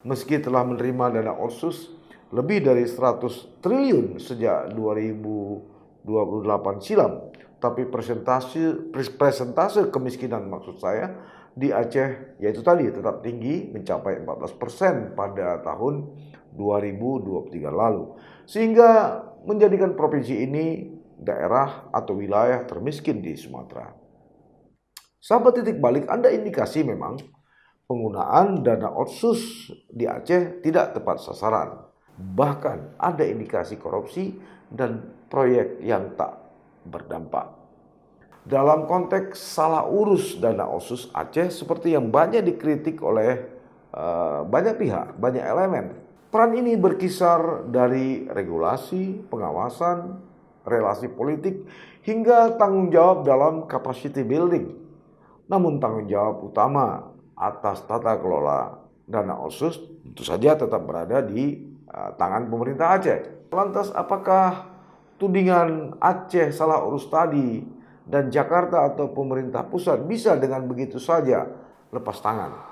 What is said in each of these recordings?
meski telah menerima dana otsus lebih dari 100 triliun sejak 2028 silam. Tapi presentase kemiskinan maksud saya di Aceh yaitu tadi tetap tinggi, mencapai 14% pada tahun 2023 lalu. Sehingga menjadikan provinsi ini daerah atau wilayah termiskin di Sumatera. Sahabat titik balik, ada indikasi memang penggunaan dana otsus di Aceh tidak tepat sasaran. Bahkan ada indikasi korupsi dan proyek yang tak berdampak. Dalam konteks salah urus dana otsus Aceh seperti yang banyak dikritik oleh banyak pihak, banyak elemen. Peran ini berkisar dari regulasi, pengawasan, relasi politik, hingga tanggung jawab dalam capacity building. Namun tanggung jawab utama atas tata kelola dana otsus tentu saja tetap berada di tangan pemerintah Aceh. Lantas apakah tudingan Aceh salah urus tadi dan Jakarta atau pemerintah pusat bisa dengan begitu saja lepas tangan?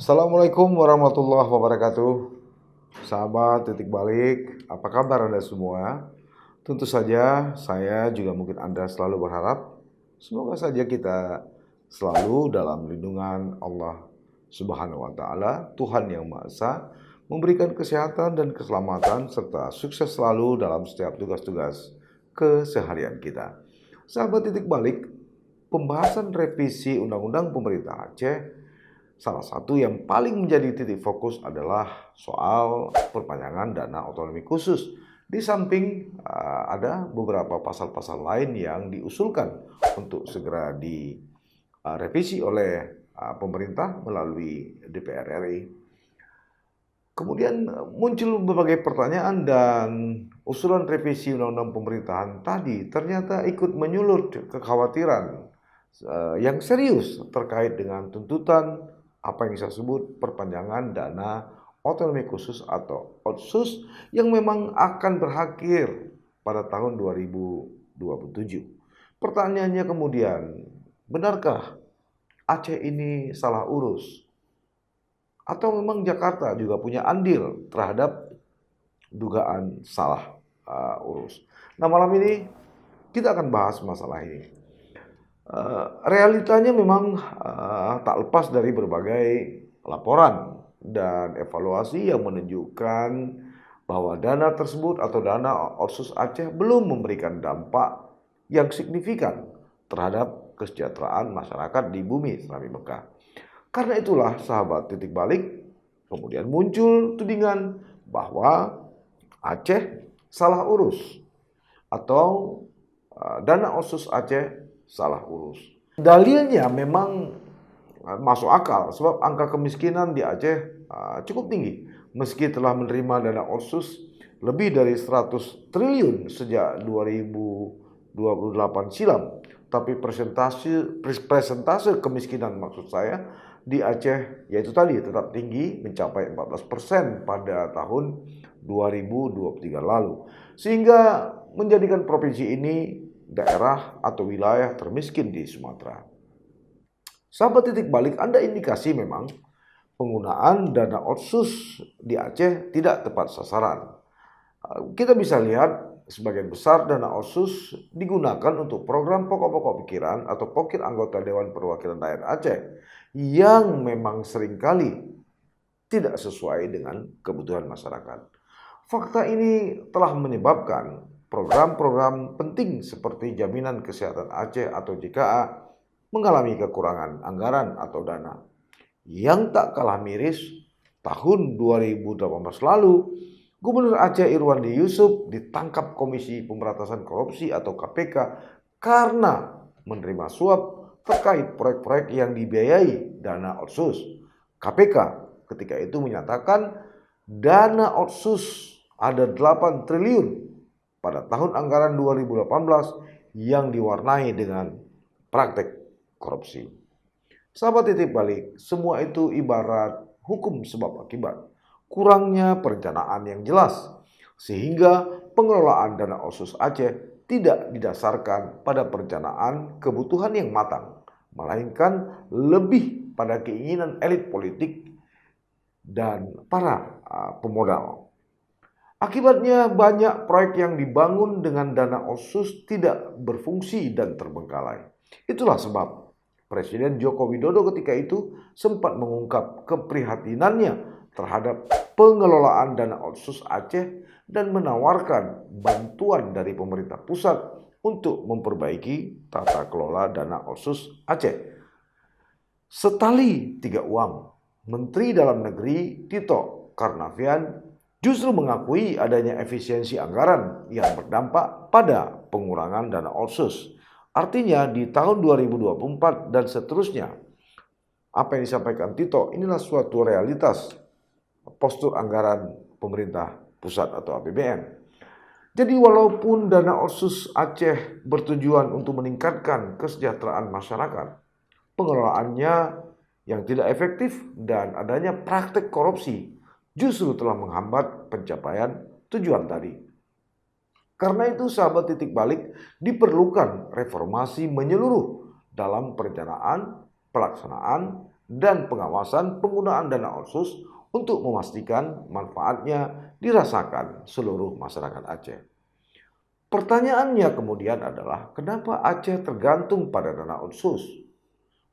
Assalamualaikum warahmatullahi wabarakatuh. Sahabat titik balik, apa kabar Anda semua? Tentu saja saya juga mungkin Anda selalu berharap semoga saja kita selalu dalam lindungan Allah Subhanahu wa taala, Tuhan yang Maha Esa, memberikan kesehatan dan keselamatan serta sukses selalu dalam setiap tugas-tugas keseharian kita. Sahabat titik balik, pembahasan revisi Undang-Undang Pemerintah Aceh, salah satu yang paling menjadi titik fokus adalah soal perpanjangan dana otonomi khusus. Di samping ada beberapa pasal-pasal lain yang diusulkan untuk segera direvisi oleh pemerintah melalui DPR RI. Kemudian muncul berbagai pertanyaan dan usulan revisi undang-undang pemerintahan tadi ternyata ikut menyulut kekhawatiran yang serius terkait dengan tuntutan apa yang saya sebut perpanjangan dana otonomi khusus atau otsus yang memang akan berakhir pada tahun 2027. Pertanyaannya kemudian, benarkah Aceh ini salah urus? Atau memang Jakarta juga punya andil terhadap dugaan salah urus? Nah, malam ini kita akan bahas masalah ini. Realitanya memang tak lepas dari berbagai laporan dan evaluasi yang menunjukkan bahwa dana tersebut atau dana otsus Aceh belum memberikan dampak yang signifikan terhadap kesejahteraan masyarakat di bumi Serabi Mekah. Karena itulah sahabat titik balik, kemudian muncul tudingan bahwa Aceh salah urus atau dana otsus Aceh salah urus. Dalilnya memang masuk akal sebab angka kemiskinan di Aceh cukup tinggi. Meski telah menerima dana otsus lebih dari 100 triliun sejak 2028 silam. Tapi presentase kemiskinan maksud saya di Aceh yaitu tadi tetap tinggi, mencapai 14% pada tahun 2023 lalu. Sehingga menjadikan provinsi ini daerah atau wilayah termiskin di Sumatera. Sahabat titik balik, ada indikasi memang penggunaan dana otsus di Aceh tidak tepat sasaran. Kita bisa lihat sebagian besar dana otsus digunakan untuk program pokok-pokok pikiran atau pokir anggota Dewan Perwakilan Rakyat Aceh yang memang seringkali tidak sesuai dengan kebutuhan masyarakat. Fakta ini telah menyebabkan program-program penting seperti Jaminan Kesehatan Aceh atau JKA mengalami kekurangan anggaran atau dana. Yang tak kalah miris, tahun 2018 lalu, Gubernur Aceh Irwandi Yusuf ditangkap Komisi Pemberantasan Korupsi atau KPK karena menerima suap terkait proyek-proyek yang dibiayai dana otsus. KPK ketika itu menyatakan dana otsus ada 8 triliun pada tahun anggaran 2018 yang diwarnai dengan praktek korupsi. Sahabat titik balik, semua itu ibarat hukum sebab akibat. Kurangnya perencanaan yang jelas, sehingga pengelolaan dana Otsus Aceh tidak didasarkan pada perencanaan kebutuhan yang matang, melainkan lebih pada keinginan elit politik dan para pemodal. Akibatnya banyak proyek yang dibangun dengan dana Otsus tidak berfungsi dan terbengkalai. Itulah sebab Presiden Joko Widodo ketika itu sempat mengungkap keprihatinannya terhadap pengelolaan dana Otsus Aceh dan menawarkan bantuan dari pemerintah pusat untuk memperbaiki tata kelola dana Otsus Aceh. Setali tiga uang, Menteri Dalam Negeri Tito Karnavian justru mengakui adanya efisiensi anggaran yang berdampak pada pengurangan dana Otsus. Artinya di tahun 2024 dan seterusnya, apa yang disampaikan Tito inilah suatu realitas postur anggaran pemerintah pusat atau APBN. Jadi walaupun dana Otsus Aceh bertujuan untuk meningkatkan kesejahteraan masyarakat, pengelolaannya yang tidak efektif dan adanya praktek korupsi justru telah menghambat pencapaian tujuan tadi. Karena itu sahabat titik balik diperlukan reformasi menyeluruh dalam perencanaan, pelaksanaan, dan pengawasan penggunaan dana Otsus untuk memastikan manfaatnya dirasakan seluruh masyarakat Aceh. Pertanyaannya kemudian adalah kenapa Aceh tergantung pada dana Otsus?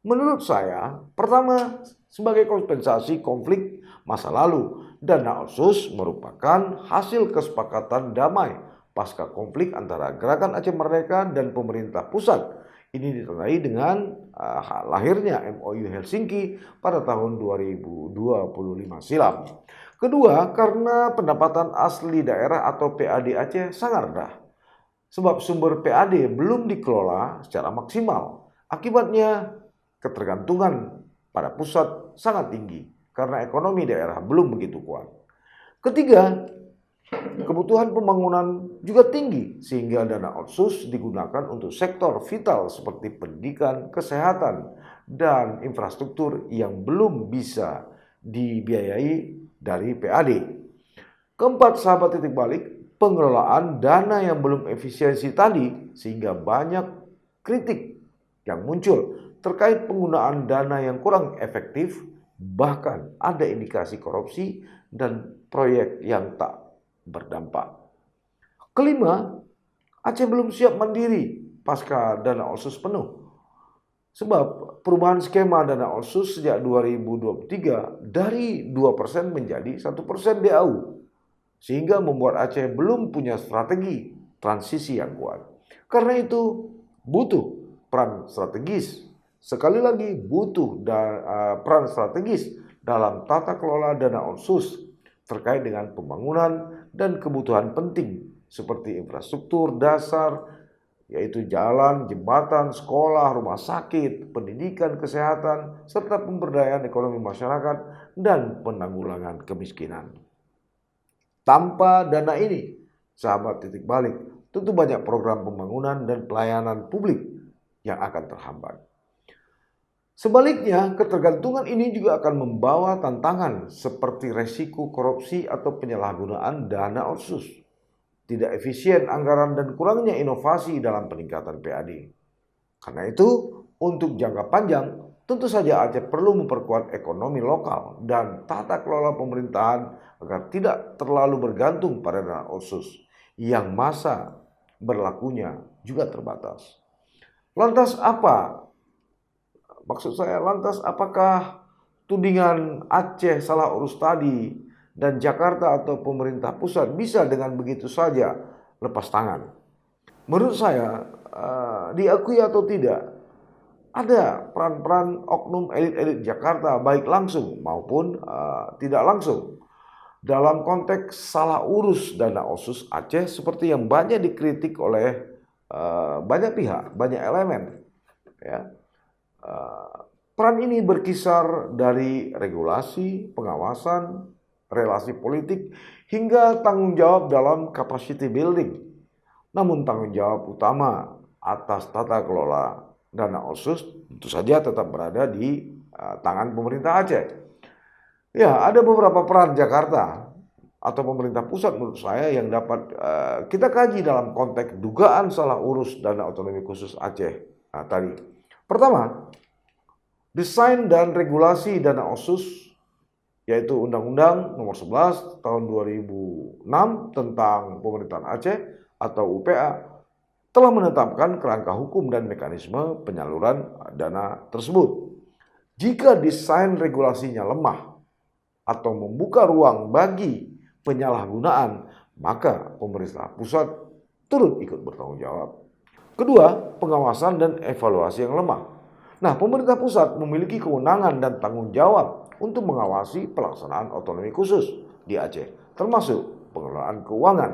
Menurut saya, pertama sebagai kompensasi konflik masa lalu, dana Otsus merupakan hasil kesepakatan damai pasca konflik antara Gerakan Aceh Merdeka dan pemerintah pusat. Ini ditandai dengan lahirnya MOU Helsinki pada tahun 2025 silam. Kedua, karena pendapatan asli daerah atau PAD Aceh sangat rendah. Sebab sumber PAD belum dikelola secara maksimal. Akibatnya ketergantungan pada pusat sangat tinggi karena ekonomi daerah belum begitu kuat. Ketiga, kebutuhan pembangunan juga tinggi sehingga dana Otsus digunakan untuk sektor vital seperti pendidikan, kesehatan, dan infrastruktur yang belum bisa dibiayai dari PAD. Keempat, sahabat titik balik, pengelolaan dana yang belum efisiensi tadi sehingga banyak kritik yang muncul terkait penggunaan dana yang kurang efektif, bahkan ada indikasi korupsi dan proyek yang tak berdampak. Kelima, Aceh belum siap mandiri pasca dana Otsus penuh. Sebab perubahan skema dana Otsus sejak 2023 dari 2% menjadi 1% DAU. Sehingga membuat Aceh belum punya strategi transisi yang kuat. Karena itu butuh peran strategis. Sekali lagi butuh peran strategis dalam tata kelola dana Otsus terkait dengan pembangunan dan kebutuhan penting seperti infrastruktur dasar, yaitu jalan, jembatan, sekolah, rumah sakit, pendidikan, kesehatan, serta pemberdayaan ekonomi masyarakat dan penanggulangan kemiskinan. Tanpa dana ini, sahabat titik balik, tentu banyak program pembangunan dan pelayanan publik yang akan terhambat. Sebaliknya, ketergantungan ini juga akan membawa tantangan seperti resiko korupsi atau penyalahgunaan dana Otsus, tidak efisien anggaran dan kurangnya inovasi dalam peningkatan PAD. Karena itu, untuk jangka panjang, tentu saja Aceh perlu memperkuat ekonomi lokal dan tata kelola pemerintahan agar tidak terlalu bergantung pada dana Otsus yang masa berlakunya juga terbatas. Lantas apakah tudingan Aceh salah urus tadi dan Jakarta atau pemerintah pusat bisa dengan begitu saja lepas tangan? Menurut saya, diakui atau tidak, ada peran-peran oknum elit-elit Jakarta baik langsung maupun tidak langsung dalam konteks salah urus dana Otsus Aceh seperti yang banyak dikritik oleh banyak pihak, banyak elemen, ya. Peran ini berkisar dari regulasi, pengawasan, relasi politik, hingga tanggung jawab dalam capacity building. Namun tanggung jawab utama atas tata kelola dana otsus tentu saja tetap berada di tangan pemerintah Aceh. Ya, ada beberapa peran Jakarta atau pemerintah pusat menurut saya yang dapat kita kaji dalam konteks dugaan salah urus dana otonomi khusus Aceh tadi. Pertama, desain dan regulasi dana otsus, yaitu Undang-Undang Nomor 11 Tahun 2006 tentang Pemerintahan Aceh atau UPA telah menetapkan kerangka hukum dan mekanisme penyaluran dana tersebut. Jika desain regulasinya lemah atau membuka ruang bagi penyalahgunaan, maka pemerintah pusat turut ikut bertanggung jawab. Kedua, pengawasan dan evaluasi yang lemah. Nah, pemerintah pusat memiliki kewenangan dan tanggung jawab untuk mengawasi pelaksanaan otonomi khusus di Aceh, termasuk pengelolaan keuangan.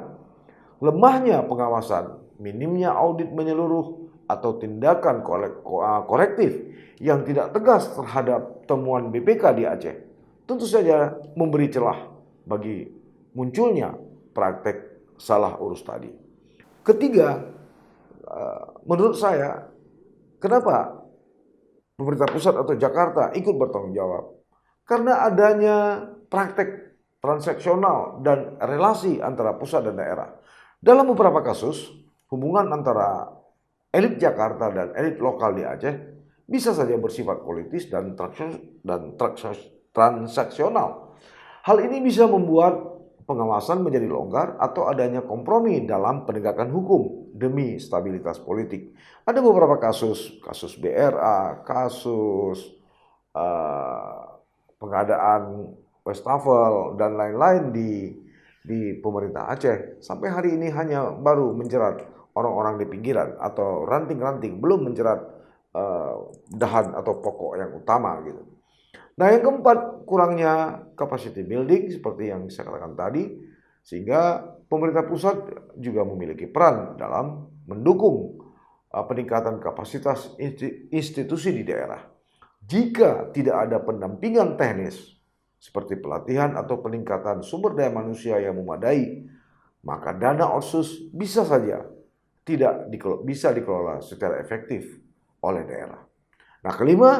Lemahnya pengawasan, minimnya audit menyeluruh, atau tindakan korektif yang tidak tegas terhadap temuan BPK di Aceh tentu saja memberi celah bagi munculnya praktek salah urus tadi. Ketiga, menurut saya, kenapa pemerintah pusat atau Jakarta ikut bertanggung jawab? Karena adanya praktek transaksional dan relasi antara pusat dan daerah. Dalam beberapa kasus, hubungan antara elit Jakarta dan elit lokal di Aceh bisa saja bersifat politis dan transaksional. Hal ini bisa membuat pengawasan menjadi longgar atau adanya kompromi dalam penegakan hukum demi stabilitas politik. Ada beberapa kasus BRA, kasus pengadaan wastafel dan lain-lain di pemerintah Aceh. Sampai hari ini hanya baru menjerat orang-orang di pinggiran atau ranting-ranting, belum menjerat dahan atau pokok yang utama gitu. Nah, yang keempat, kurangnya capacity building seperti yang saya katakan tadi, sehingga pemerintah pusat juga memiliki peran dalam mendukung peningkatan kapasitas institusi di daerah. Jika tidak ada pendampingan teknis seperti pelatihan atau peningkatan sumber daya manusia yang memadai, maka dana otsus bisa saja tidak bisa dikelola secara efektif oleh daerah. Nah, kelima,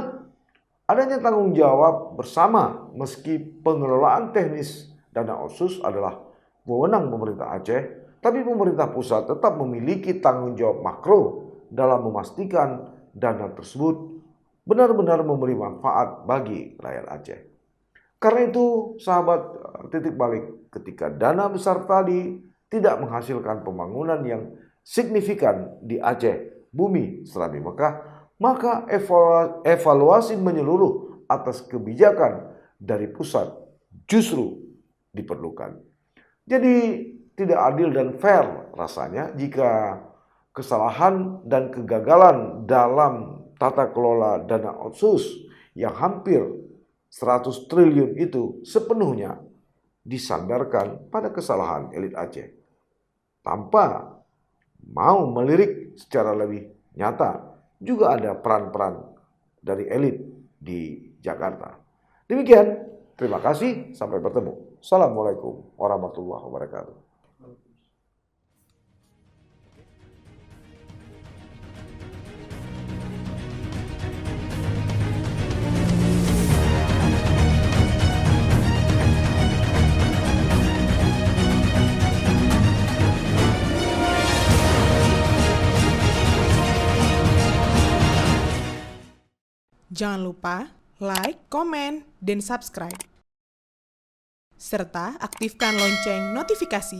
adanya tanggung jawab bersama meski pengelolaan teknis dana otsus adalah wewenang pemerintah Aceh, tapi pemerintah pusat tetap memiliki tanggung jawab makro dalam memastikan dana tersebut benar-benar memberi manfaat bagi rakyat Aceh. Karena itu, sahabat titik balik, ketika dana besar tadi tidak menghasilkan pembangunan yang signifikan di Aceh, bumi Serabi Mekah, maka evaluasi menyeluruh atas kebijakan dari pusat justru diperlukan. Jadi tidak adil dan fair rasanya jika kesalahan dan kegagalan dalam tata kelola dana otsus yang hampir 100 triliun itu sepenuhnya disandarkan pada kesalahan elit Aceh tanpa mau melirik secara lebih nyata. Juga ada peran-peran dari elit di Jakarta. Demikian, terima kasih, sampai bertemu. Assalamualaikum warahmatullahi wabarakatuh. Jangan lupa like, komen, dan subscribe. Serta aktifkan lonceng notifikasi